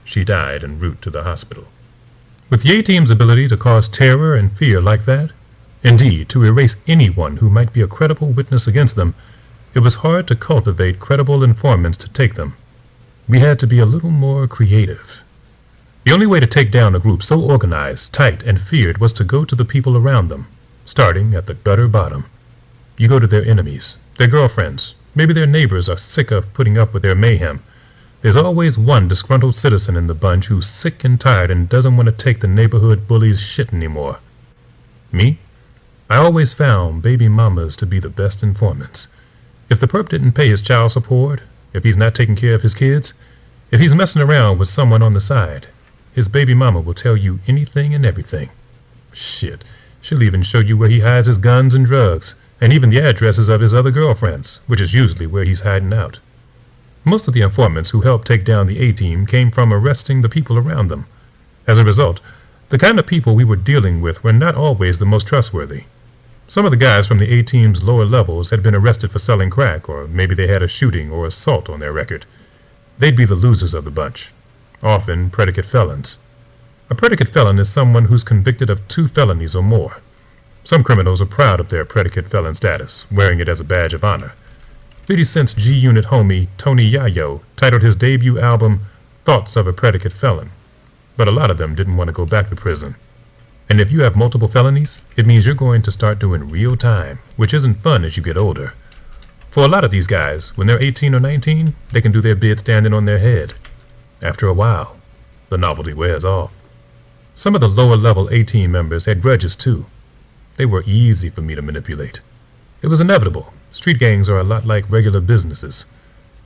She died en route to the hospital. With the A-Team's ability to cause terror and fear like that, indeed, to erase anyone who might be a credible witness against them, it was hard to cultivate credible informants to take them. We had to be a little more creative. The only way to take down a group so organized, tight, and feared was to go to the people around them, starting at the gutter bottom. You go to their enemies, their girlfriends, maybe their neighbors are sick of putting up with their mayhem. There's always one disgruntled citizen in the bunch who's sick and tired and doesn't want to take the neighborhood bully's shit anymore. Me? I always found baby mamas to be the best informants. If the perp didn't pay his child support, if he's not taking care of his kids, if he's messing around with someone on the side, his baby mama will tell you anything and everything. Shit, she'll even show you where he hides his guns and drugs, and even the addresses of his other girlfriends, which is usually where he's hiding out. Most of the informants who helped take down the A-Team came from arresting the people around them. As a result, the kind of people we were dealing with were not always the most trustworthy. Some of the guys from the A-Team's lower levels had been arrested for selling crack, or maybe they had a shooting or assault on their record. They'd be the losers of the bunch, often predicate felons. A predicate felon is someone who's convicted of 2 felonies or more. Some criminals are proud of their predicate felon status, wearing it as a badge of honor. 50 Cent's G-Unit homie Tony Yayo titled his debut album Thoughts of a Predicate Felon, but a lot of them didn't want to go back to prison. And if you have multiple felonies, it means you're going to start doing real time, which isn't fun as you get older. For a lot of these guys, when they're 18 or 19, they can do their bid standing on their head. After a while, the novelty wears off. Some of the lower-level A-Team members had grudges too. They were easy for me to manipulate. It was inevitable. Street gangs are a lot like regular businesses.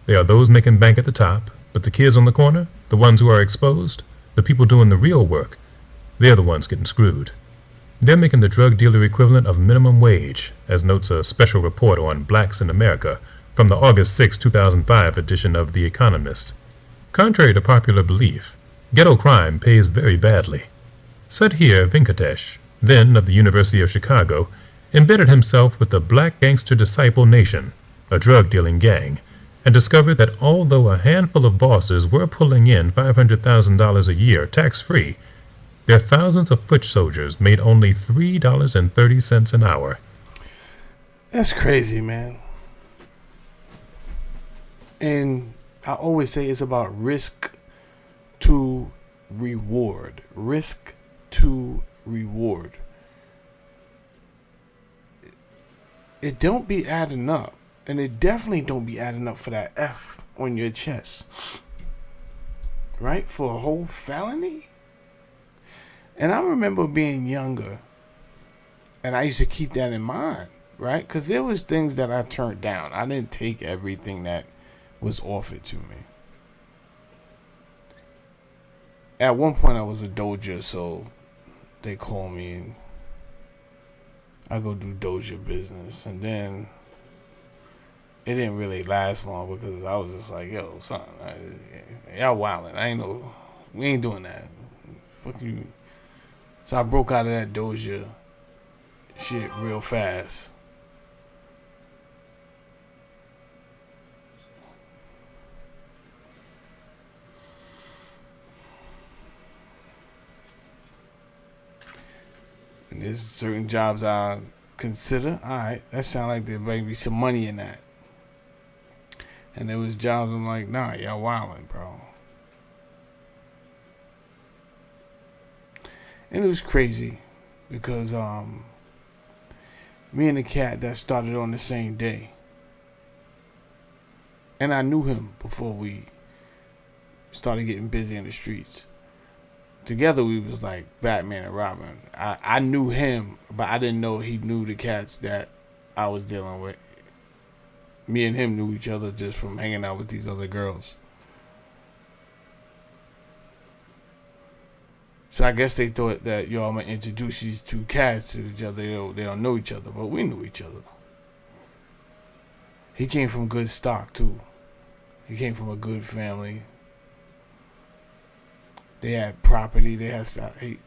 They are those making bank at the top, but the kids on the corner, the ones who are exposed, the people doing the real work, they're the ones getting screwed. They're making the drug dealer equivalent of minimum wage, as notes a special report on blacks in America from the August 6, 2005 edition of The Economist. Contrary to popular belief, ghetto crime pays very badly. Sudhir Venkatesh, then of the University of Chicago, embedded himself with the Black Gangster Disciple Nation, a drug-dealing gang, and discovered that although a handful of bosses were pulling in $500,000 a year tax-free, their thousands of foot soldiers made only $3.30 an hour. That's crazy, man. And I always say it's about risk to reward. Risk to reward. It don't be adding up. And it definitely don't be adding up for that F on your chest. Right? For a whole felony? And I remember being younger. And I used to keep that in mind. Right? Because there was things that I turned down. I didn't take everything that was offered to me. At one point I was a doja, so they call me and I go do doja business. And then it didn't really last long because I was just like, yo, son, y'all wildin'. We ain't doing that. Fuck you. So I broke out of that doja shit real fast. And there's certain jobs I consider. Alright, that sound like there might be some money in that. And there was jobs I'm like, nah, y'all wildin', bro. And it was crazy because me and the cat that started on the same day. And I knew him before we started getting busy in the streets. Together we was like Batman and Robin. I knew him, but I didn't know he knew the cats that I was dealing with. Me and him knew each other just from hanging out with these other girls. So I guess they thought that, yo, I'm going to introduce these two cats to each other. They don't know each other, but we knew each other. He came from good stock, too. He came from a good family. They had property. They had stuff. He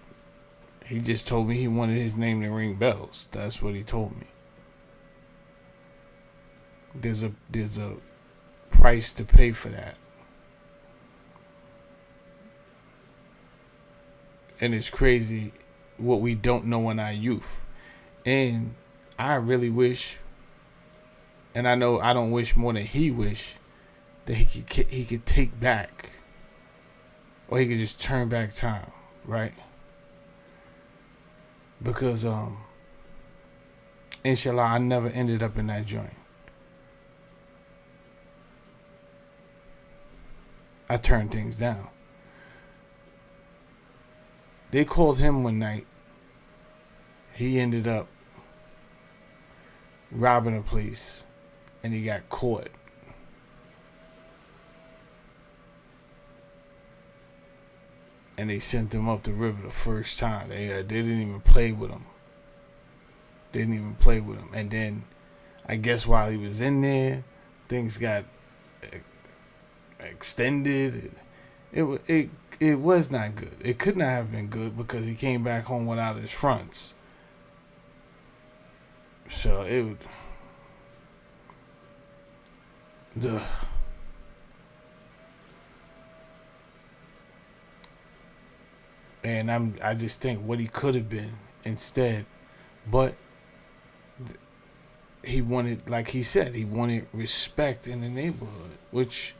just told me he wanted his name to ring bells. That's what he told me. There's a price to pay for that. And it's crazy what we don't know in our youth. And I really wish, and I know I don't wish more than he wish, that he could take back, or he could just turn back time, right? Because inshallah, I never ended up in that joint. I turned things down. They called him one night. He ended up robbing a place, and he got caught. And they sent him up the river the first time. They didn't even play with him. And then, I guess while he was in there, things got extended. It was not good. It could not have been good because he came back home without his fronts. So it would. And I just think what he could have been instead, but he wanted, like he said, he wanted respect in the neighborhood, which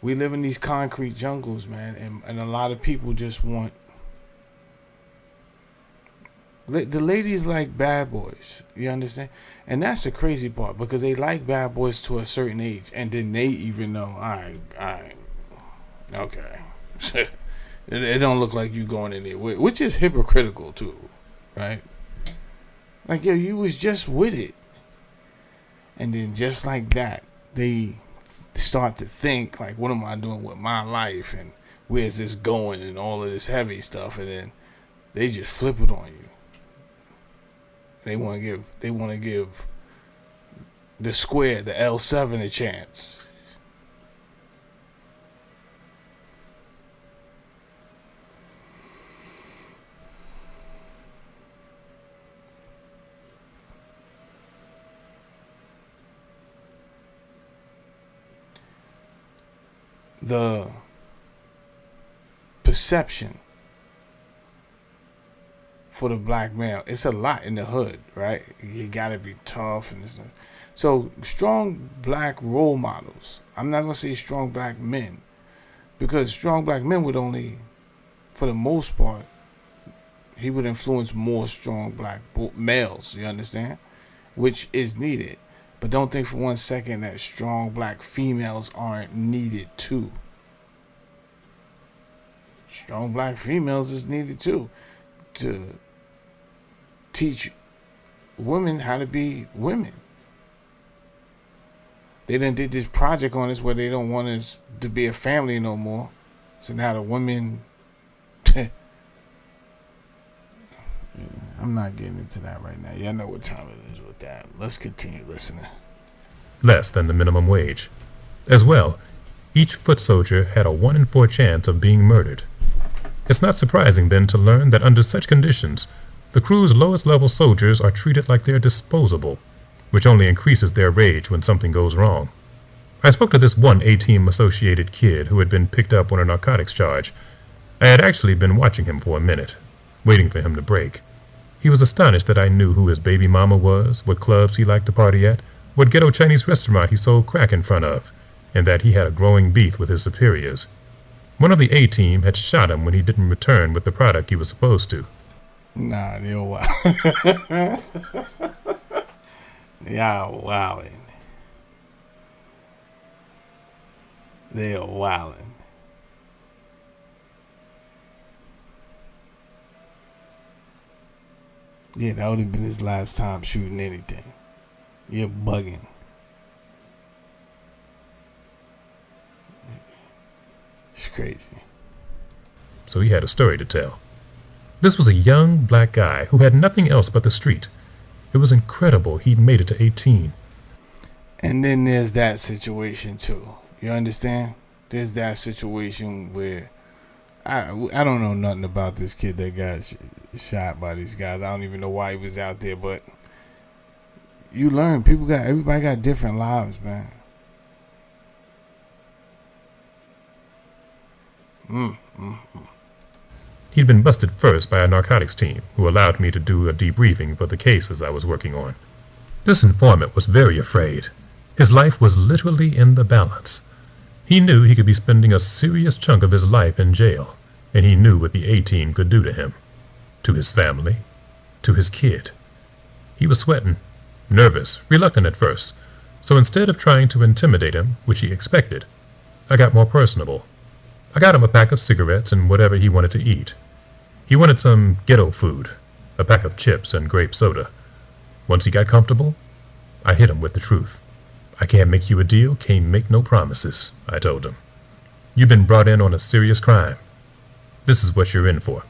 we live in these concrete jungles, man, and a lot of people just want. The ladies like bad boys, you understand? And that's the crazy part, because they like bad boys to a certain age, and then they even know, okay. It don't look like you going in there, which is hypocritical too, right? Like, yo, you was just with it. And then just like that, they start to think, like, what am I doing with my life? And where's this going? And all of this heavy stuff. And then they just flip it on you. They want to give the square, the L7, a chance. The perception for the black male, it's a lot in the hood, right? You gotta be tough and this. So strong black role models. I'm not gonna say strong black men, because strong black men would only, for the most part, he would influence more strong black males. You understand? Which is needed. But don't think for 1 second that strong black females aren't needed too. Strong black females is needed too, to teach women how to be women. They done did this project on us where they don't want us to be a family no more. So now the women... I'm not getting into that right now. Y'all know what time it is with that. Let's continue listening. Less than the minimum wage. As well, each foot soldier had a 1 in 4 chance of being murdered. It's not surprising then to learn that under such conditions, the crew's lowest level soldiers are treated like they're disposable, which only increases their rage when something goes wrong. I spoke to this one A-Team associated kid who had been picked up on a narcotics charge. I had actually been watching him for a minute, waiting for him to break. He was astonished that I knew who his baby mama was, what clubs he liked to party at, what ghetto Chinese restaurant he sold crack in front of, and that he had a growing beef with his superiors. One of the A-Team had shot him when he didn't return with the product he was supposed to. Nah, you're wild. Y'all wildin'. They are wildin'. Yeah, that would have been his last time shooting anything. You're bugging. It's crazy. So he had a story to tell. This was a young black guy who had nothing else but the street. It was incredible he'd made it to 18. And then there's that situation too. You understand? There's that situation where I don't know nothing about this kid that got shot by these guys. I don't even know why he was out there, but you learn. Everybody got different lives, man. He'd been busted first by a narcotics team, who allowed me to do a debriefing for the cases I was working on. This informant was very afraid. His life was literally in the balance. He knew he could be spending a serious chunk of his life in jail, and he knew what the A-Team could do to him, to his family, to his kid. He was sweating, nervous, reluctant at first, so instead of trying to intimidate him, which he expected, I got more personable. I got him a pack of cigarettes and whatever he wanted to eat. He wanted some ghetto food, a pack of chips and grape soda. Once he got comfortable, I hit him with the truth. I can't make you a deal, can't make no promises, I told him. You've been brought in on a serious crime. This is what you're in for.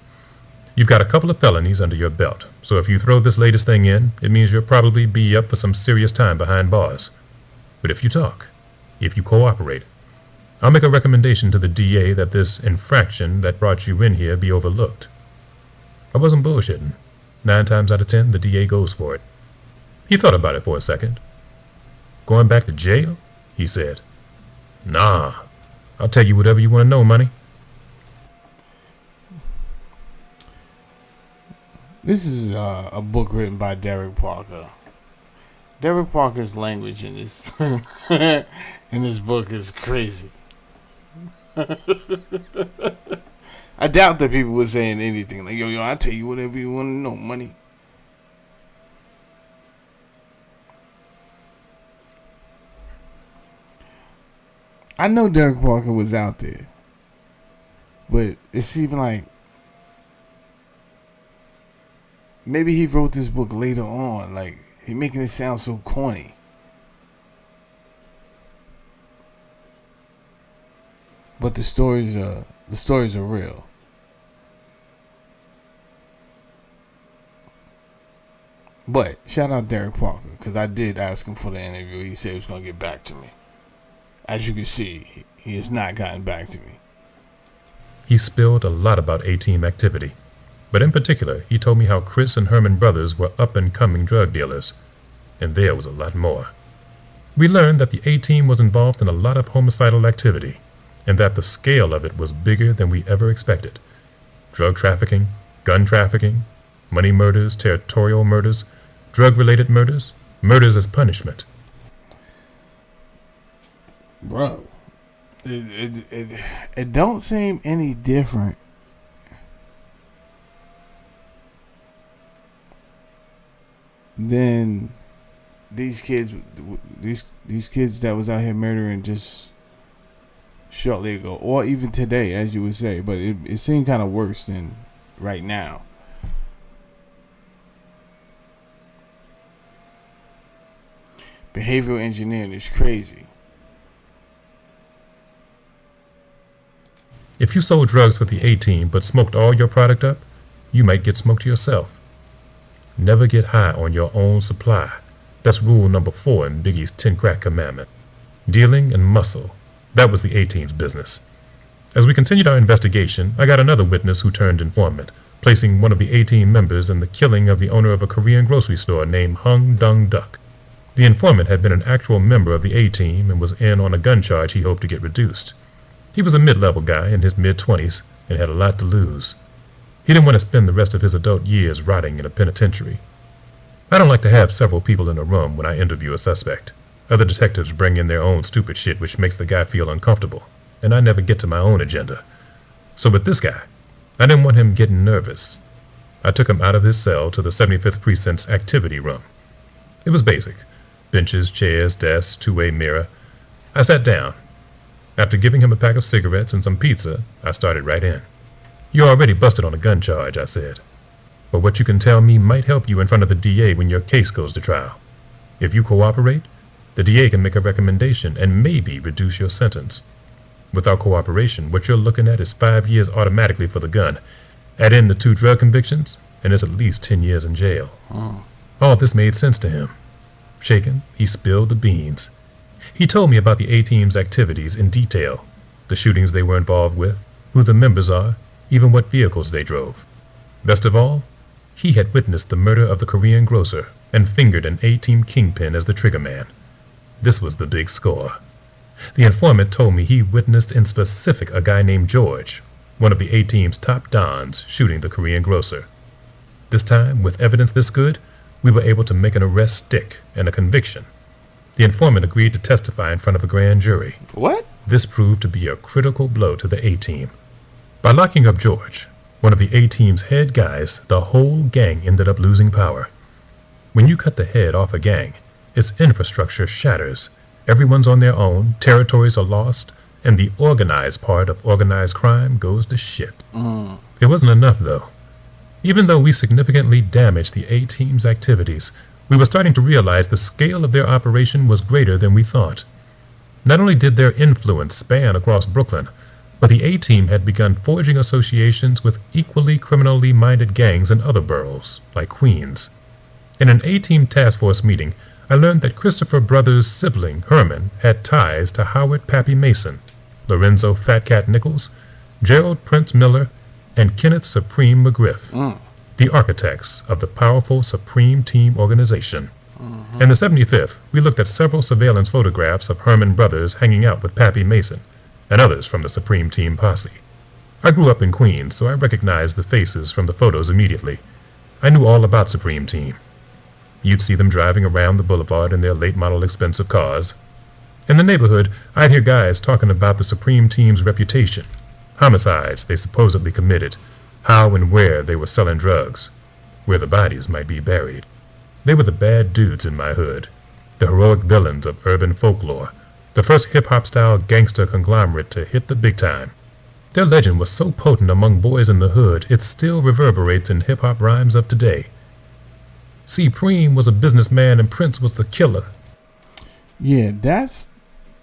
You've got a couple of felonies under your belt, so if you throw this latest thing in, it means you'll probably be up for some serious time behind bars. But if you talk, if you cooperate, I'll make a recommendation to the DA that this infraction that brought you in here be overlooked. I wasn't bullshitting. 9 times out of 10, the DA goes for it. He thought about it for a second. Going back to jail? He said. Nah, I'll tell you whatever you want to know, money. This is a book written by Derek Parker. Derek Parker's language in this in this book is crazy. I doubt that people were saying anything like, yo, I'll tell you whatever you want to know, money. I know Derek Parker was out there, but it seemed like maybe he wrote this book later on. Like, he making it sound so corny. But the stories are real. But shout out Derek Parker, because I did ask him for the interview. He said he was going to get back to me. As you can see, he has not gotten back to me. He spilled a lot about A-Team activity, but in particular, he told me how Chris and Herman Brothers were up-and-coming drug dealers, and there was a lot more. We learned that the A-Team was involved in a lot of homicidal activity, and that the scale of it was bigger than we ever expected. Drug trafficking, gun trafficking, money murders, territorial murders, drug-related murders, murders as punishment. Bro, it don't seem any different than these kids that was out here murdering just shortly ago, or even today, as you would say. But it seemed kind of worse than right now. Behavioral engineering is crazy. If you sold drugs with the A-Team but smoked all your product up, you might get smoked yourself. Never get high on your own supply. That's rule number 4 in Biggie's 10 Crack Commandment. Dealing and muscle. That was the A-Team's business. As we continued our investigation, I got another witness who turned informant, placing one of the A-Team members in the killing of the owner of a Korean grocery store named Hung Dung Duck. The informant had been an actual member of the A-Team and was in on a gun charge he hoped to get reduced. He was a mid-level guy in his mid-20s and had a lot to lose. He didn't want to spend the rest of his adult years rotting in a penitentiary. I don't like to have several people in a room when I interview a suspect. Other detectives bring in their own stupid shit which makes the guy feel uncomfortable, and I never get to my own agenda. So with this guy, I didn't want him getting nervous. I took him out of his cell to the 75th Precinct's activity room. It was basic. Benches, chairs, desks, two-way mirror. I sat down. After giving him a pack of cigarettes and some pizza, I started right in. You're already busted on a gun charge, I said. But what you can tell me might help you in front of the DA when your case goes to trial. If you cooperate, the DA can make a recommendation and maybe reduce your sentence. Without cooperation, what you're looking at is 5 years automatically for the gun. Add in the 2 drug convictions, and it's at least 10 years in jail. All this made sense to him. Shaken, he spilled the beans. He told me about the A-Team's activities in detail, the shootings they were involved with, who the members are, even what vehicles they drove. Best of all, he had witnessed the murder of the Korean grocer and fingered an A-Team kingpin as the trigger man. This was the big score. The informant told me he witnessed in specific a guy named George, one of the A-Team's top dons shooting the Korean grocer. This time, with evidence this good, we were able to make an arrest stick and a conviction. The informant agreed to testify in front of a grand jury. What? This proved to be a critical blow to the A-Team. By locking up George, one of the A-Team's head guys, the whole gang ended up losing power. When you cut the head off a gang, its infrastructure shatters. Everyone's on their own, territories are lost, and the organized part of organized crime goes to shit. It wasn't enough, though. Even though we significantly damaged the A-Team's activities, we were starting to realize the scale of their operation was greater than we thought. Not only did their influence span across Brooklyn, but the A-Team had begun forging associations with equally criminally minded gangs in other boroughs, like Queens. In an A-Team task force meeting, I learned that Christopher Brothers' sibling, Herman, had ties to Howard Pappy Mason, Lorenzo Fat Cat Nichols, Gerald Prince Miller, and Kenneth Supreme McGriff, the architects of the powerful Supreme Team organization. In the 75th, we looked at several surveillance photographs of Herman Brothers hanging out with Pappy Mason and others from the Supreme Team posse. I grew up in Queens, so I recognized the faces from the photos immediately. I knew all about Supreme Team. You'd see them driving around the boulevard in their late-model expensive cars. In the neighborhood, I'd hear guys talking about the Supreme Team's reputation, homicides they supposedly committed, how and where they were selling drugs, where the bodies might be buried. They were the bad dudes in my hood, the heroic villains of urban folklore, the first hip-hop style gangster conglomerate to hit the big time. Their legend was so potent among boys in the hood, it still reverberates in hip-hop rhymes of today. Supreme was a businessman and Prince was the killer. Yeah, that's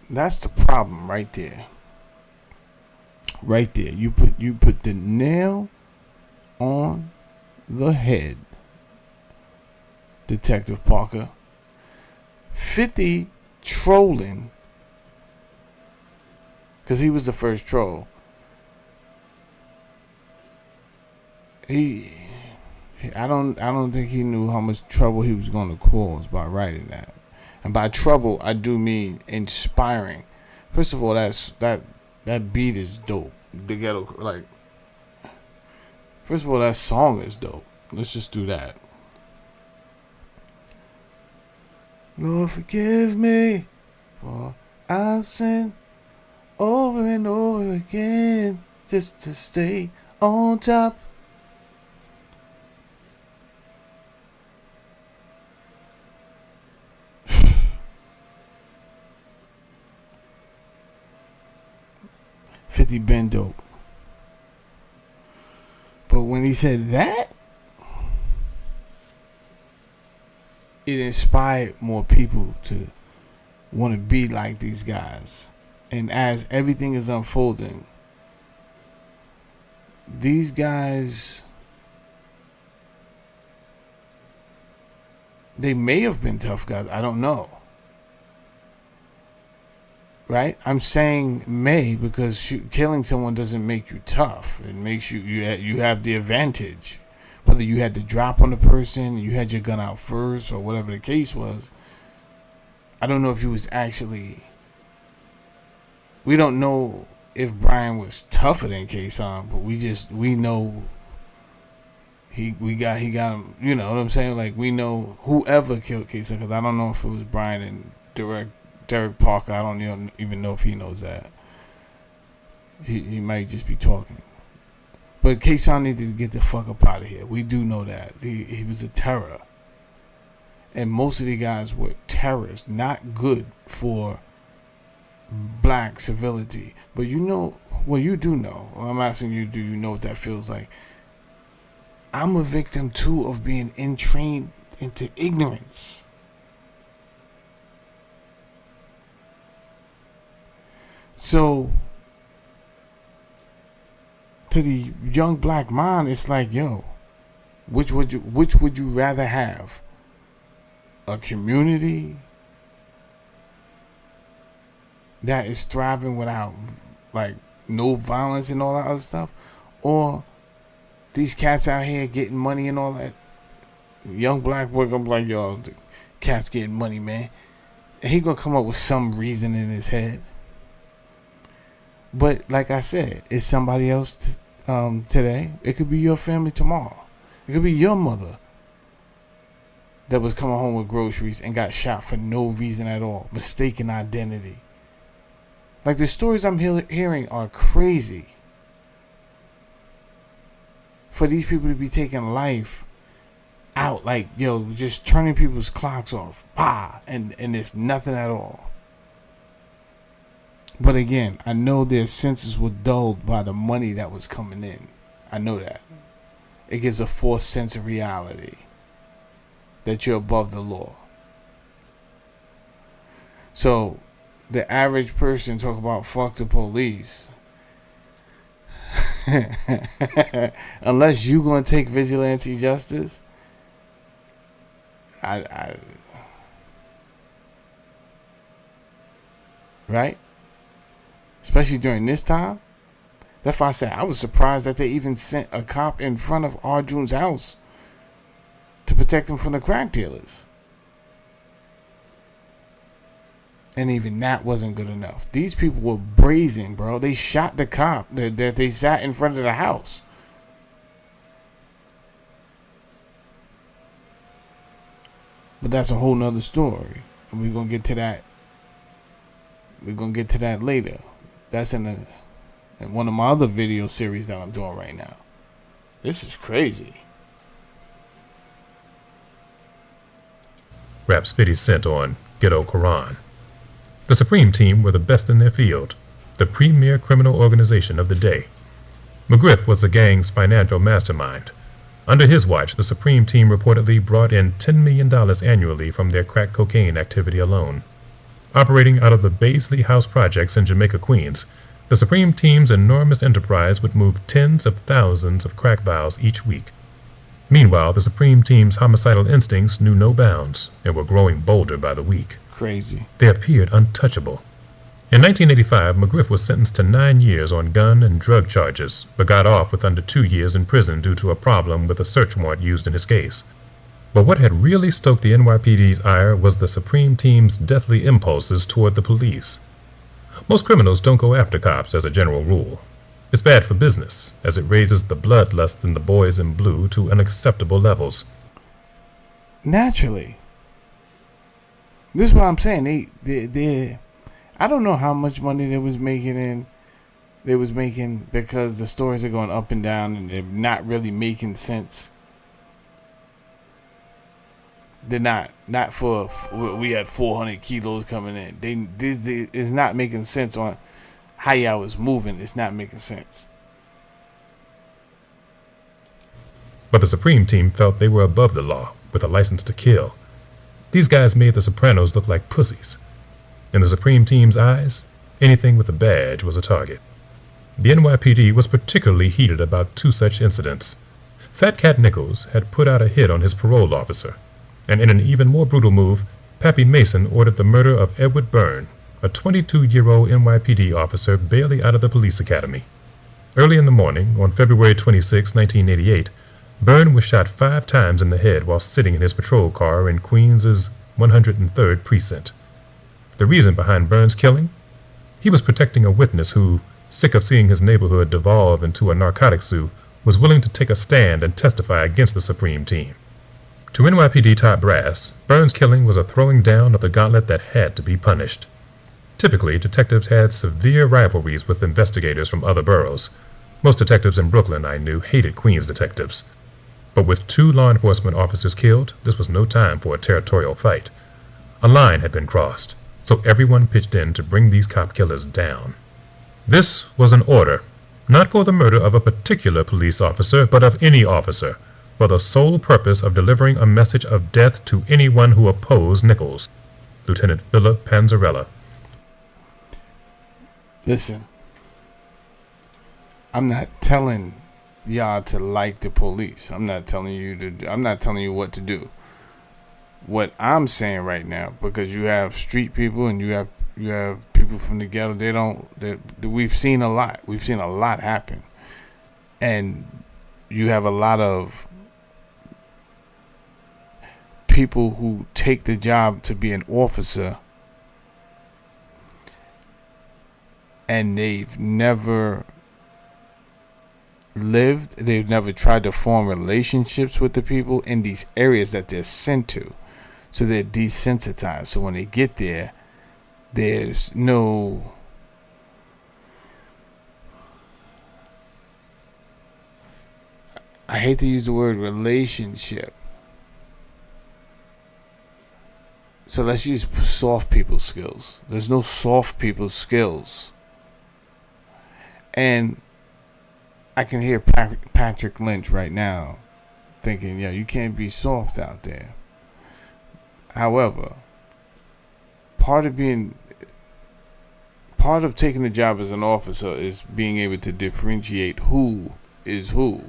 the problem right there. Right there. You put the nail on the head, Detective Parker. 50 trolling, because he was the first troll. I don't think he knew how much trouble he was going to cause by writing that. And by trouble, I do mean inspiring. First of all, that beat is dope. The ghetto, like, first of all, that song is dope. Let's just do that. Lord, forgive me for I've sinned over and over again just to stay on top. Been dope. But when he said that, it inspired more people to want to be like these guys. And as everything is unfolding, these guys, they may have been tough guys. I don't know. Right? I'm saying may because killing someone doesn't make you tough. It makes you have the advantage. Whether you had to drop on the person, you had your gun out first, or whatever the case was. I don't know if he was actually. We don't know if Brian was tougher than Kason, but we know we got him. You know what I'm saying? Like, we know whoever killed Kason, because I don't know if it was Brian and Derek Parker. I don't even know if he knows that. He might just be talking. But Kason needed to get the fuck up out of here. We do know that. He was a terror. And most of the guys were terrorists. Not good for black civility. But you know, well, you do know. Well, I'm asking you, do you know what that feels like? I'm a victim, too, of being entrained into ignorance. So, to the young black mind, it's like, yo, which would you rather have? A community that is thriving without, like, no violence and all that other stuff, or these cats out here getting money and all that? Young black boy gonna be like, yo, the cat's getting money, man. And he gonna come up with some reason in his head. But like I said, it's somebody else today. It could be your family tomorrow. It could be your mother that was coming home with groceries and got shot for no reason at all. Mistaken identity. Like, the stories I'm hearing are crazy. For these people to be taking life out, like, yo, just turning people's clocks off. And it's nothing at all. But again, I know their senses were dulled by the money that was coming in. I know that. It gives a false sense of reality that you're above the law. So, the average person talk about fuck the police. Unless you gonna take vigilante justice, right? Especially during this time. That's why I said I was surprised that they even sent a cop in front of Arjun's house to protect him from the crack dealers. And even that wasn't good enough. These people were brazen, bro. They shot the cop that they sat in front of the house. But that's a whole nother story. And we're going to get to that. We're going to get to that later. That's in one of my other video series that I'm doing right now. This is crazy. Raps 50 Cent on Ghetto Quran. The Supreme Team were the best in their field, the premier criminal organization of the day. McGriff was the gang's financial mastermind. Under his watch, the Supreme Team reportedly brought in $10 million annually from their crack cocaine activity alone. Operating out of the Baisley House projects in Jamaica, Queens, the Supreme Team's enormous enterprise would move tens of thousands of crack vials each week. Meanwhile, the Supreme Team's homicidal instincts knew no bounds and were growing bolder by the week. Crazy. They appeared untouchable. In 1985, McGriff was sentenced to 9 years on gun and drug charges, but got off with under 2 years in prison due to a problem with a search warrant used in his case. But what had really stoked the NYPD's ire was the Supreme Team's deathly impulses toward the police. Most criminals don't go after cops as a general rule. It's bad for business, as it raises the bloodlust in the boys in blue to unacceptable levels. Naturally. This is what I'm saying. They I don't know how much money they was making because the stories are going up and down and they're not really making sense. They're not for we had 400 kilos coming in. This is not making sense on how y'all was moving. It's not making sense. But the Supreme Team felt they were above the law, with a license to kill. These guys made the Sopranos look like pussies. In the Supreme Team's eyes, anything with a badge was a target. The NYPD was particularly heated about 2 such incidents. Fat Cat Nichols had put out a hit on his parole officer, and in an even more brutal move, Pappy Mason ordered the murder of Edward Byrne, a 22-year-old NYPD officer barely out of the police academy. Early in the morning, on February 26, 1988, Byrne was shot 5 times in the head while sitting in his patrol car in Queens's 103rd Precinct. The reason behind Byrne's killing? He was protecting a witness who, sick of seeing his neighborhood devolve into a narcotics zoo, was willing to take a stand and testify against the Supreme Team. To NYPD top brass, Byrne's killing was a throwing down of the gauntlet that had to be punished. Typically, detectives had severe rivalries with investigators from other boroughs. Most detectives in Brooklyn I knew hated Queens detectives. But with 2 law enforcement officers killed, this was no time for a territorial fight. A line had been crossed, so everyone pitched in to bring these cop killers down. This was an order, not for the murder of a particular police officer, but of any officer, for the sole purpose of delivering a message of death to anyone who opposed Nichols. Lieutenant Philip Panzarella. Listen, I'm not telling y'all to like the police. I'm not telling you what to do. What I'm saying right now, because you have street people and you have people from the ghetto, we've seen a lot. We've seen a lot happen. And you have a lot of people who take the job to be an officer and they've never they've never tried to form relationships with the people in these areas that they're sent to. So they're desensitized. So when they get there, there's no I hate to use the word relationship. So let's use soft people skills. There's no soft people skills. And I can hear Patrick Lynch right now thinking, yeah, you can't be soft out there. However, part of taking the job as an officer is being able to differentiate who is who.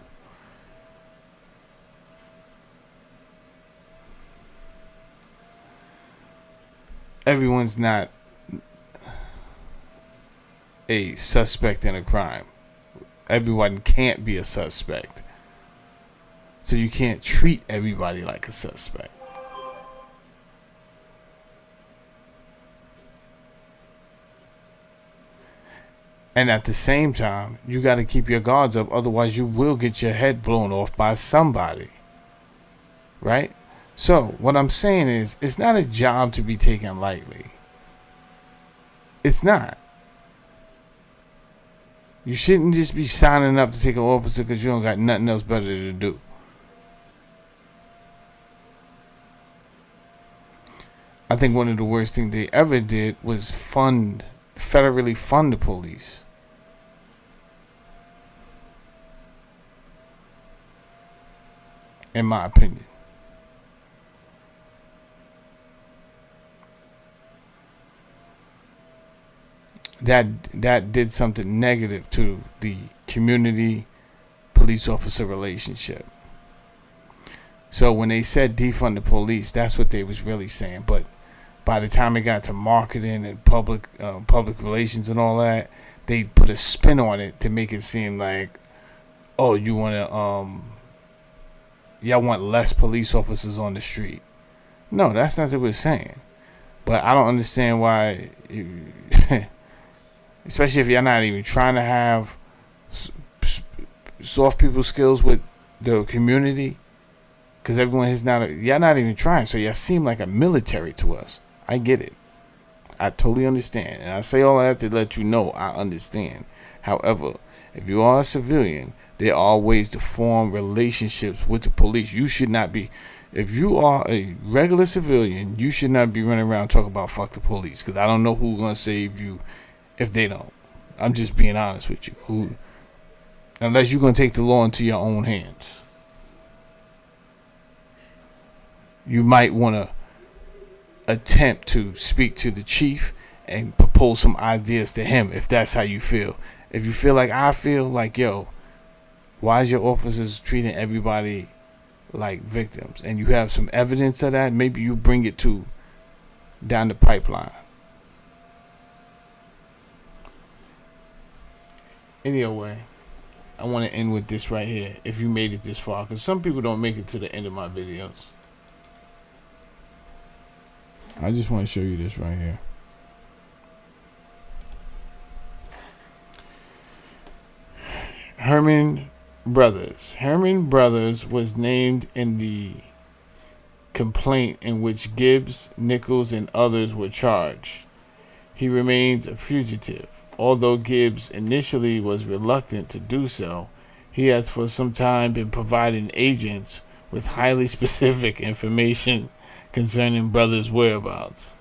Everyone's not a suspect in a crime. Everyone can't be a suspect. So you can't treat everybody like a suspect. And at the same time, you got to keep your guards up. Otherwise, you will get your head blown off by somebody. Right? So, what I'm saying is, it's not a job to be taken lightly. It's not. You shouldn't just be signing up to take an officer because you don't got nothing else better to do. I think one of the worst things they ever did was federally fund the police. In my opinion. That did something negative to the community police officer relationship. So when they said defund the police, that's what they was really saying. But by the time it got to marketing and public relations and all that, they put a spin on it to make it seem like, oh, you want to y'all want less police officers on the street. No, that's not what we're saying. But I don't understand why. Especially if you're not even trying to have soft people skills with the community. Because everyone is y'all not even trying. So y'all seem like a military to us. I get it. I totally understand. And I say all that to let you know I understand. However, if you are a civilian, there are ways to form relationships with the police. You should not be. If you are a regular civilian, you should not be running around talking about fuck the police. Because I don't know who's going to save you if they don't. I'm just being honest with you. Unless you're going to take the law into your own hands. You might want to attempt to speak to the chief and propose some ideas to him if that's how you feel. If you feel like I feel, like, yo, why is your officers treating everybody like victims? And you have some evidence of that, maybe you bring it to down the pipeline. Anyway, I want to end with this right here, if you made it this far, because some people don't make it to the end of my videos. I just want to show you this right here. Herman Brothers. Herman Brothers was named in the complaint in which Gibbs, Nichols, and others were charged. He remains a fugitive. Although Gibbs initially was reluctant to do so, he has for some time been providing agents with highly specific information concerning Brothers' whereabouts.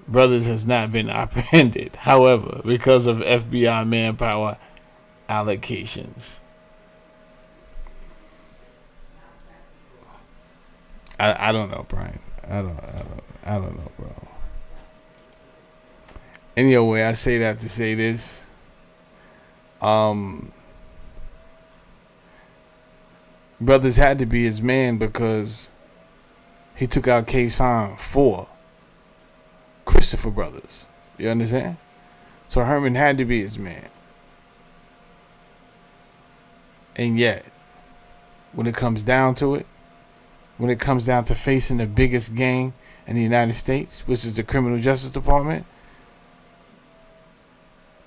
Brothers has not been apprehended, however, because of FBI manpower allocations. I don't know, Brian. I don't know, bro. Anyway, I say that to say this. Brothers had to be his man because he took out K-Sign for Christopher Brothers. You understand? So Herman had to be his man. And yet, when it comes down to it, when it comes down to facing the biggest gang in the United States, which is the Criminal Justice Department,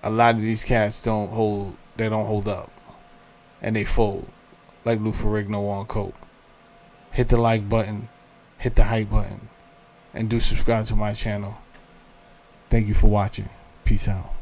a lot of these cats don't hold up, and they fold like Lou Ferrigno on coke. Hit the like button, hit the hype button, and do subscribe to my channel. Thank you for watching. Peace out.